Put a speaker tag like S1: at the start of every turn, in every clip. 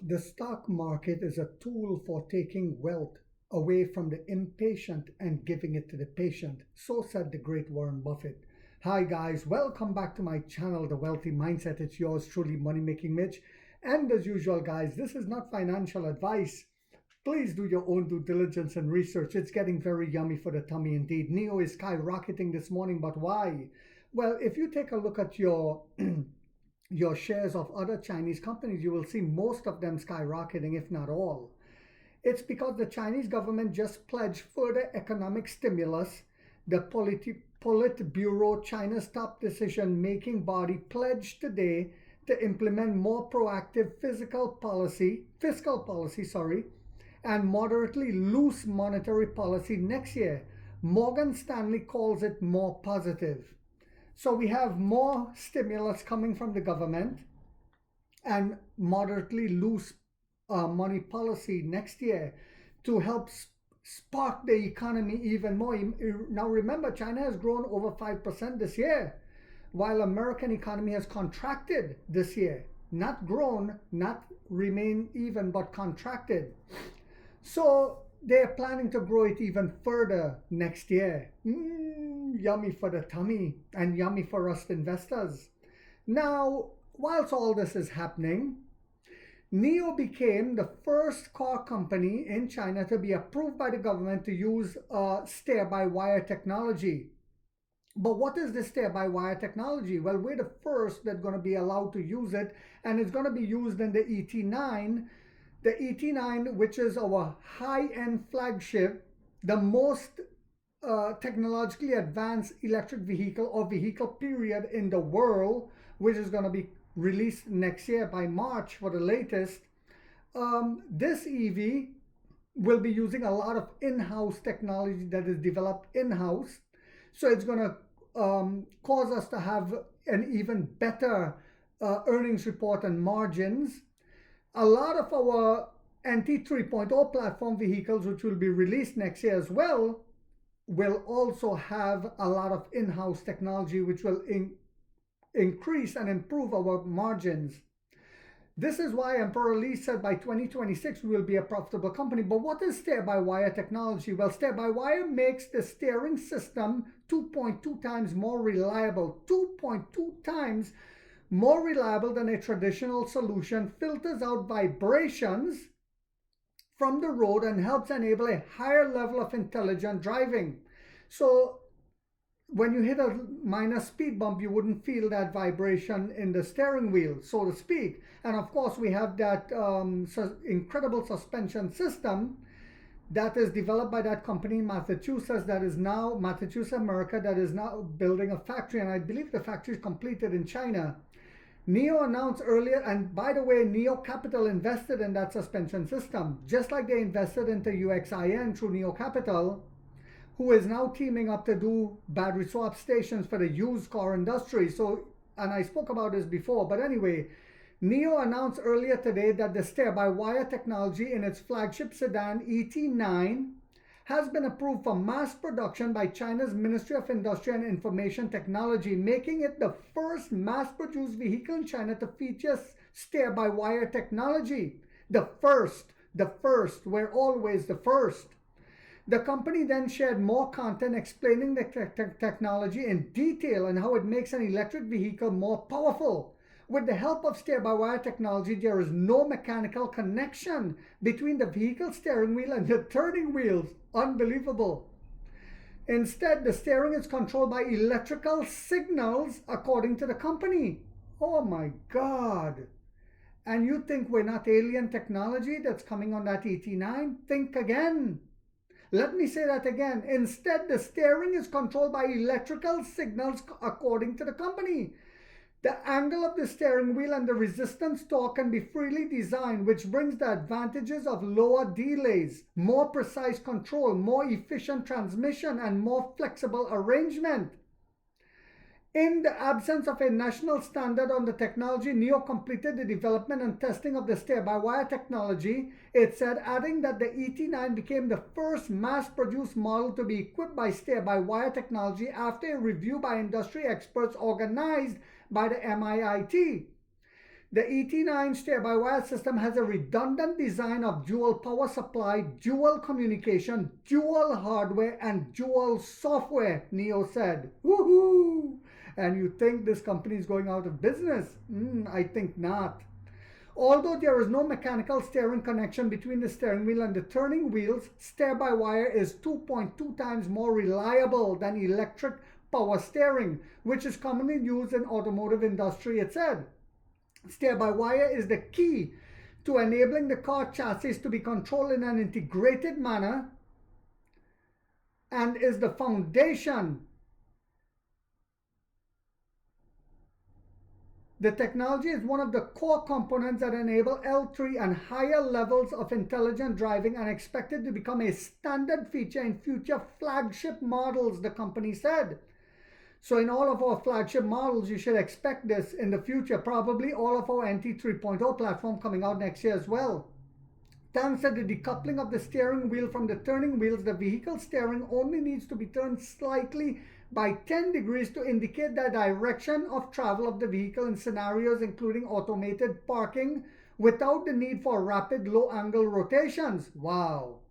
S1: The stock market is a tool for taking wealth away from the impatient and giving it to the patient. So said the great Warren Buffett. Hi, guys. Welcome back to my channel, The Wealthy Mindset. It's yours truly, Money Making Mitch. And as usual, guys, this is not financial advice. Please do your own due diligence and research. It's getting very yummy for the tummy indeed. NEO is skyrocketing this morning, but why? Well, if you take a look at your your shares of other Chinese companies, you will see most of them skyrocketing, if not all. It's because the Chinese government just pledged further economic stimulus. The Politburo, China's top decision-making body, pledged today to implement more proactive fiscal policy, and moderately loose monetary policy next year. Morgan Stanley calls it more positive. So we have more stimulus coming from the government and moderately loose money policy next year to help spark the economy even more. Now remember, China has grown over 5% this year, while American economy has contracted this year. Not grown, not remain even, but contracted. So they're planning to grow it even further next year. Yummy for the tummy and yummy for us investors. Now, whilst all this is happening, NEO became the first car company in China to be approved by the government to use steer-by-wire technology. But what is this steer-by-wire technology? Well, we're the first that's going to be allowed to use it, and it's going to be used in the ET9. The ET9, which is our high-end flagship, the most technologically advanced electric vehicle or vehicle period in the world, which is going to be released next year by March for the latest. This EV will be using a lot of in-house technology that is developed in-house. So it's going to cause us to have an even better earnings report and margins. A lot of our NT 3.0 platform vehicles, which will be released next year as well, will also have a lot of in-house technology, which will increase and improve our margins. This is why Emperor Lee said by 2026 we will be a profitable company. But what is steer-by-wire technology? Well, steer-by-wire makes the steering system 2.2 times more reliable. 2.2 times more reliable than a traditional solution, filters out vibrations from the road and helps enable a higher level of intelligent driving. So when you hit a minor speed bump, you wouldn't feel that vibration in the steering wheel, so to speak. And of course, we have that incredible suspension system that is developed by that company in Massachusetts, Massachusetts, America, that is now building a factory. And I believe the factory is completed in China. NEO announced earlier, and by the way, NEO Capital invested in that suspension system, just like they invested into UXIN through NEO Capital, who is now teaming up to do battery swap stations for the used car industry. So, and I spoke about this before, but anyway, NEO announced earlier today that the steer-by-wire technology in its flagship sedan ET9 has been approved for mass production by China's Ministry of Industry and Information Technology, making it the first mass-produced vehicle in China to feature steer-by-wire technology. The first, we're always the first. The company then shared more content explaining the technology in detail and how it makes an electric vehicle more powerful. With the help of steer-by-wire technology, there is no mechanical connection between the vehicle steering wheel and the turning wheels. Unbelievable. Instead, the steering is controlled by electrical signals, according to the company. Oh my God. And you think we're not alien technology that's coming on that ET9? Think again. Let me say that again. Instead, the steering is controlled by electrical signals, according to the company. The angle of the steering wheel and the resistance torque can be freely designed, which brings the advantages of lower delays, more precise control, more efficient transmission, and more flexible arrangement. In the absence of a national standard on the technology, NEO completed the development and testing of the steer-by-wire technology. It said, adding that the ET9 became the first mass-produced model to be equipped by steer-by-wire technology after a review by industry experts organized by the MIIT. The ET9 steer-by-wire system has a redundant design of dual power supply, dual communication, dual hardware, and dual software, Neo said. Woohoo! And you think this company is going out of business? I think not. Although there is no mechanical steering connection between the steering wheel and the turning wheels, steer-by-wire is 2.2 times more reliable than electric power steering, which is commonly used in automotive industry, it said. Steer-by-wire is the key to enabling the car chassis to be controlled in an integrated manner and is the foundation. The technology is one of the core components that enable L3 and higher levels of intelligent driving and expected to become a standard feature in future flagship models, the company said. So in all of our flagship models, you should expect this in the future, probably all of our NT 3.0 platform coming out next year as well. Thanks to the decoupling of the steering wheel from the turning wheels, the vehicle steering only needs to be turned slightly by 10 degrees to indicate the direction of travel of the vehicle in scenarios including automated parking without the need for rapid low-angle rotations. Wow.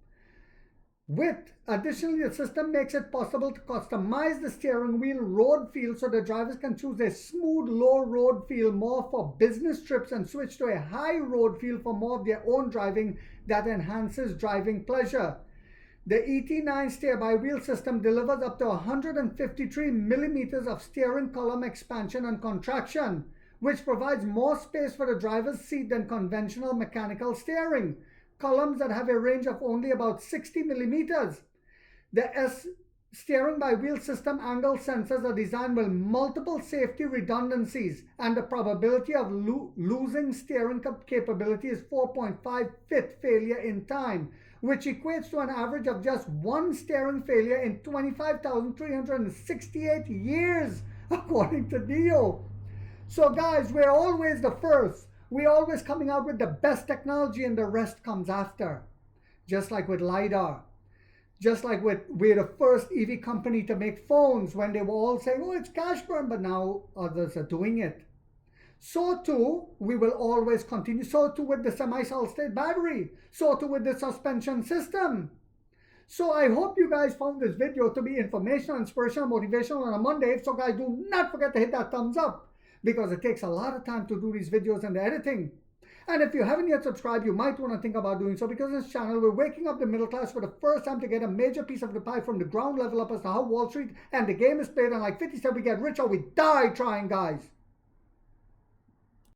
S1: Additionally, the system makes it possible to customize the steering wheel road feel so the drivers can choose a smooth low road feel more for business trips and switch to a high road feel for more of their own driving that enhances driving pleasure. The ET9 steer-by-wheel system delivers up to 153 millimeters of steering column expansion and contraction, which provides more space for the driver's seat than conventional mechanical steering columns that have a range of only about 60 millimeters. The steering by wheel system angle sensors are designed with multiple safety redundancies, and the probability of losing steering capability is 4.5 fifth failure in time, which equates to an average of just one steering failure in 25,368 years, according to Neo. So guys, we're always the first. We're always coming out with the best technology and the rest comes after. Just like with LiDAR. Just like we're the first EV company to make phones when they were all saying, oh, it's cash burn, but now others are doing it. So too, we will always continue. So too with the semi-solid state battery. So too with the suspension system. So I hope you guys found this video to be informational, inspirational, motivational on a Monday. So guys, do not forget to hit that thumbs up, because it takes a lot of time to do these videos and the editing. And if you haven't yet subscribed, you might want to think about doing so, because this channel, we're waking up the middle class for the first time to get a major piece of the pie from the ground level up as to how Wall Street and the game is played. And like 50 said, we get rich or we die trying, guys.